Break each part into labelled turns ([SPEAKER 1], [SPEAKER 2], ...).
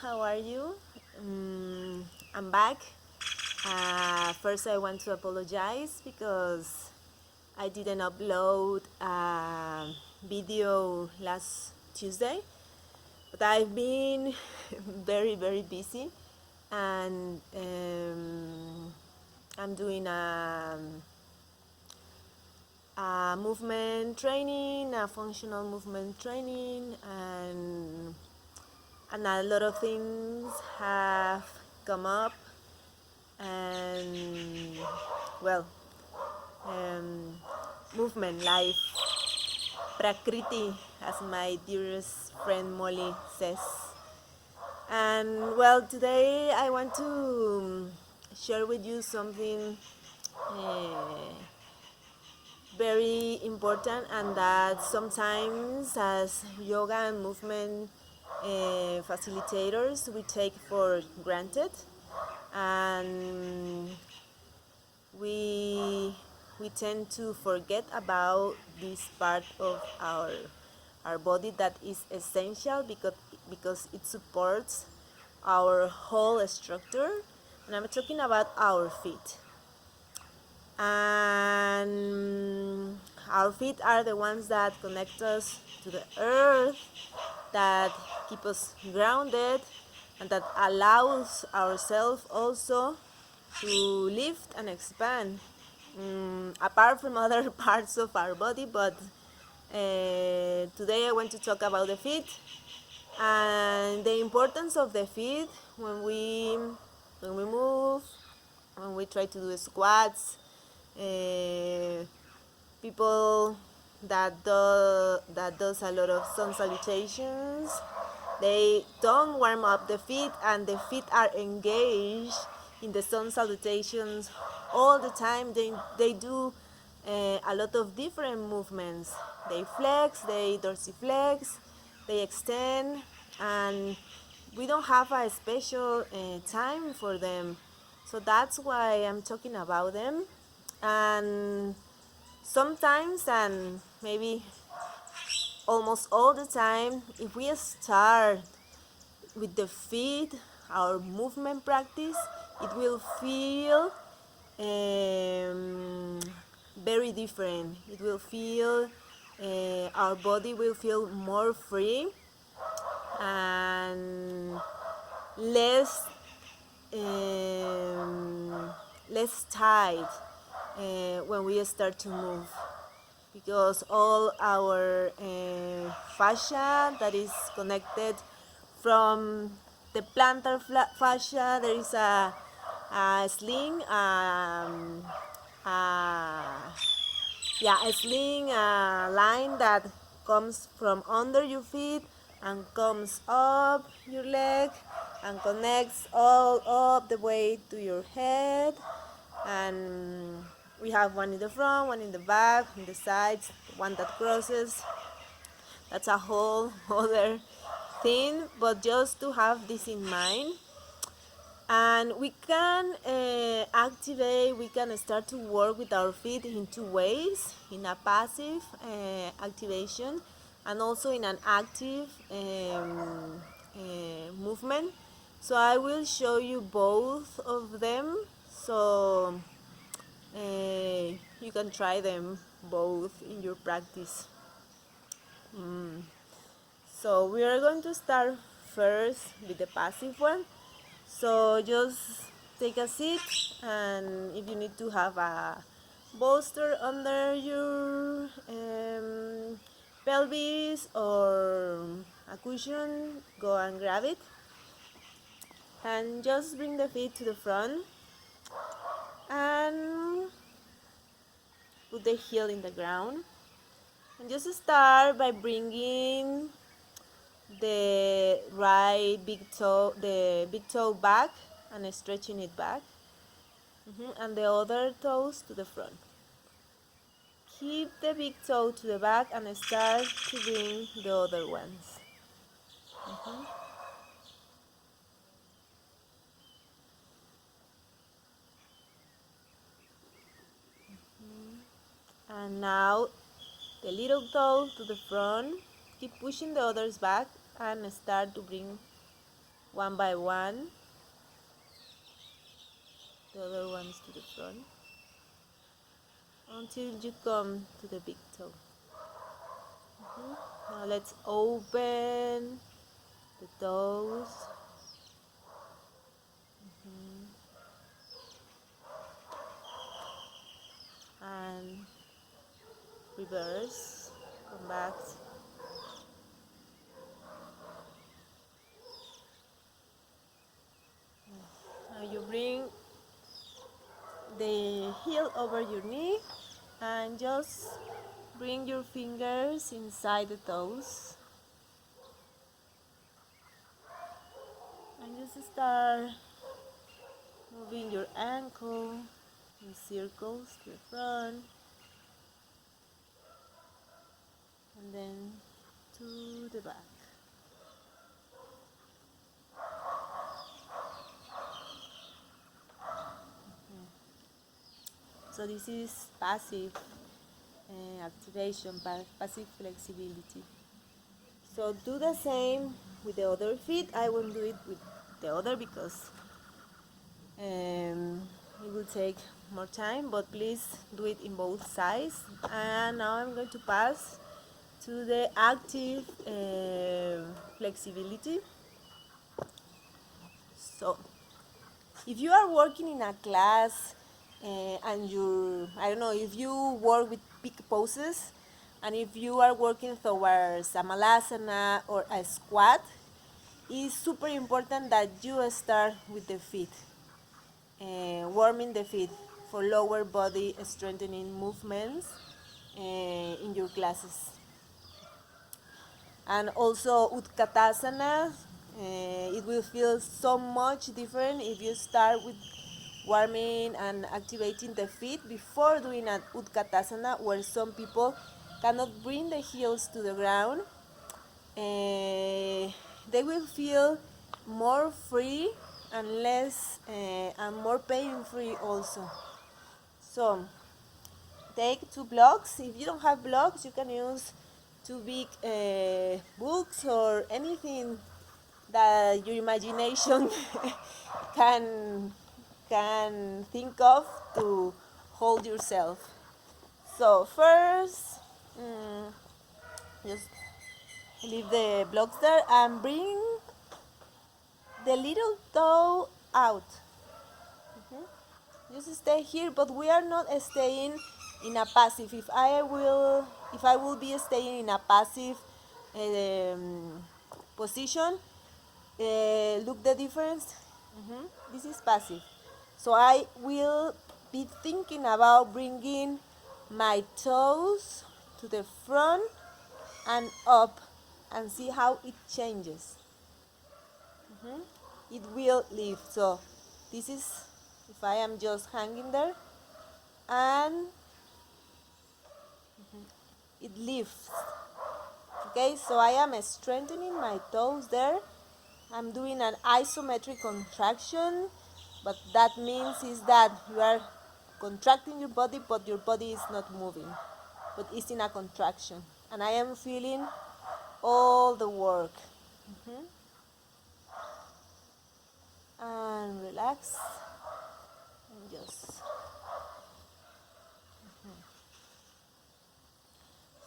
[SPEAKER 1] how are you? I'm back. First, I want to apologize because I didn't upload a video last Tuesday, but I've been very busy, and I'm doing a movement training, a functional movement training, and a lot of things have come up, and well, um, movement, life, prakriti, as my dearest friend Molly says. And well, today I want to share with you something uh, very important, and that sometimes as yoga and movement facilitators we take for granted, and we we tend to forget about this part of our body that is essential because it supports our whole structure, and I'm talking about our feet. And our feet are the ones that connect us to the earth, that keep us grounded, and that allows ourselves also to lift and expand, apart from other parts of our body. But today I want to talk about the feet and the importance of the feet when we move, when we try to do squats. People that does a lot of sun salutations, they don't warm up the feet, and the feet are engaged in the sun salutations all the time. They do a lot of different movements. They flex, they dorsiflex, they extend, and we don't have a special time for them. So that's why I'm talking about them. And sometimes, and maybe almost all the time, if we start with the feet, our movement practice, it will feel very different. It will feel, our body will feel more free and less um, less tight when we start to move, because all our fascia that is connected from the plantar fascia, there is a sling, a sling line that comes from under your feet and comes up your leg and connects all up the way to your head. And we have one in the front, one in the back, in the sides, one that crosses. That's a whole other thing, but just to have this in mind. And we can we can start to work with our feet in two ways: in a passive activation, and also in an active movement. So I will show you both of them, so you can try them both in your practice. So we are going to start first with the passive one. So just take a seat, and if you need to have a bolster under your pelvis or a cushion, go and grab it. And just bring the feet to the front and put the heel in the ground. And just start by bringing the big toe back and stretching it back, and the other toes to the front. Keep the big toe to the back and start to bring the other ones. And now the little toe to the front. Keep pushing the others back and start to bring one by one. The other ones to the front until you come to the big toe. Now let's open the toes. And reverse, come back. Now you bring the heel over your knee and just bring your fingers inside the toes and just start moving your ankle in circles to the front and then to the back. So this is passive activation, passive flexibility. So do the same with the other feet. I won't do it with the other because it will take more time, but please do it in both sides. And now I'm going to pass to the active flexibility. So if you are working in a class and I don't know, if you work with peak poses and if you are working towards a malasana or a squat, it's super important that you start with the feet, warming the feet for lower body strengthening movements in your classes. And also Utkatasana, it will feel so much different if you start with warming and activating the feet before doing an Utkatasana, where some people cannot bring the heels to the ground. They will feel more free and less and more pain-free also. So take 2 blocks. If you don't have blocks, you can use 2 big books or anything that your imagination can think of to hold yourself. So first, just leave the blocks there and bring the little toe out. Just stay here, but we are not staying in a passive. If I will be staying in a passive position, look the difference. This is passive. So I will be thinking about bringing my toes to the front and up and see how it changes. It will lift. So this is if I am just hanging there and it lifts. Okay, so I am strengthening my toes there. I'm doing an isometric contraction, but that means is that you are contracting your body, but your body is not moving, but it's in a contraction. And I am feeling all the work. And relax and just.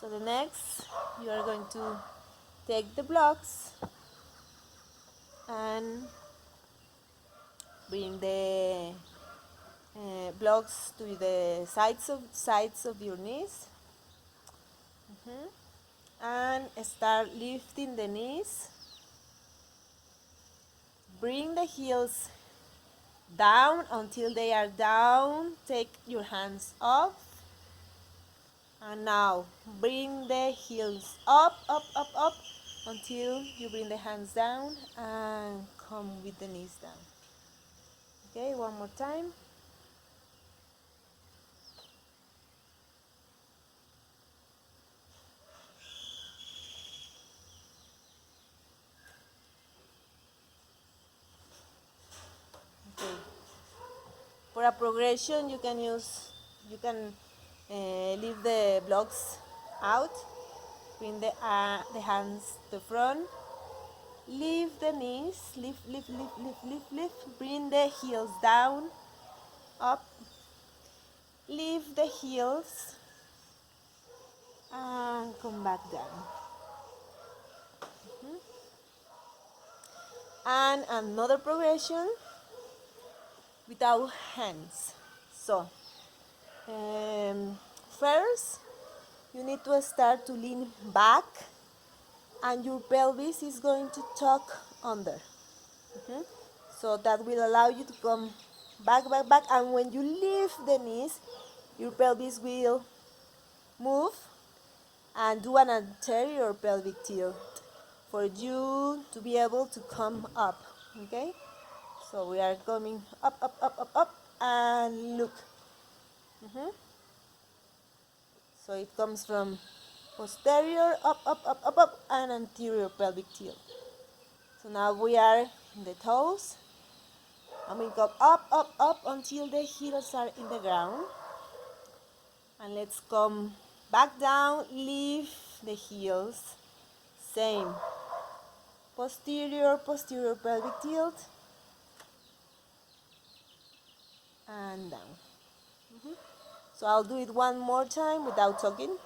[SPEAKER 1] So the next, you are going to take the blocks and bring the blocks to the sides of your knees, and start lifting the knees. Bring the heels down until they are down. Take your hands off. And now bring the heels up, up, up, up until you bring the hands down and come with the knees down. Okay, one more time. Okay. For a progression, you can leave the blocks out, bring the hands to the front, Lift the knees, lift, lift, lift, lift, lift, lift. Bring the heels down, up. Lift the heels and come back down. And another progression without hands. So, first you need to start to lean back and your pelvis is going to tuck under. So that will allow you to come back, back, back, and when you lift the knees, your pelvis will move and do an anterior pelvic tilt for you to be able to come up. Okay, so we are coming up, up, up, up, up, and look. So it comes from posterior, up, up, up, up, up, and anterior pelvic tilt. So now we are in the toes, and we go up, up, up until the heels are in the ground. And let's come back down, lift the heels, same. Posterior, posterior pelvic tilt, and down. So I'll do it one more time without talking.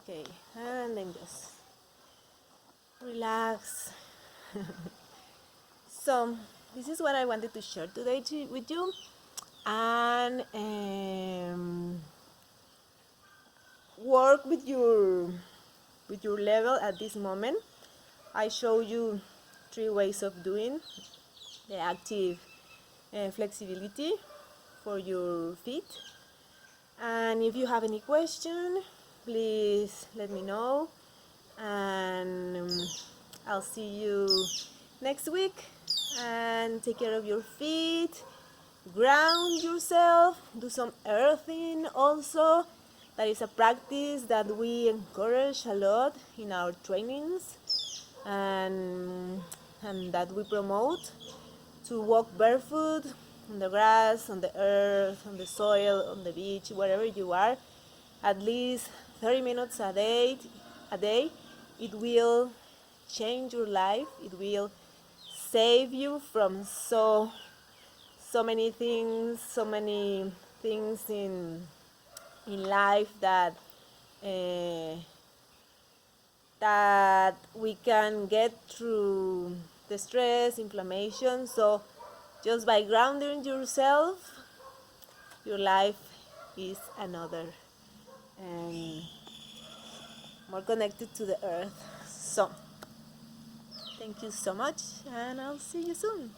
[SPEAKER 1] Okay, and then just relax. So this is what I wanted to share today with you, and work with your level at this moment. I show you 3 ways of doing the active flexibility for your feet. And if you have any question, please let me know, and I'll see you next week. And take care of your feet, ground yourself, do some earthing also. That is a practice that we encourage a lot in our trainings, and that we promote, to walk barefoot on the grass, on the earth, on the soil, on the beach, wherever you are, at least 30 minutes a day. It will change your life. It will save you from so many things in life that that we can get through the stress, inflammation. So just by grounding yourself, your life is another more connected to the earth. So thank you so much, and I'll see you soon.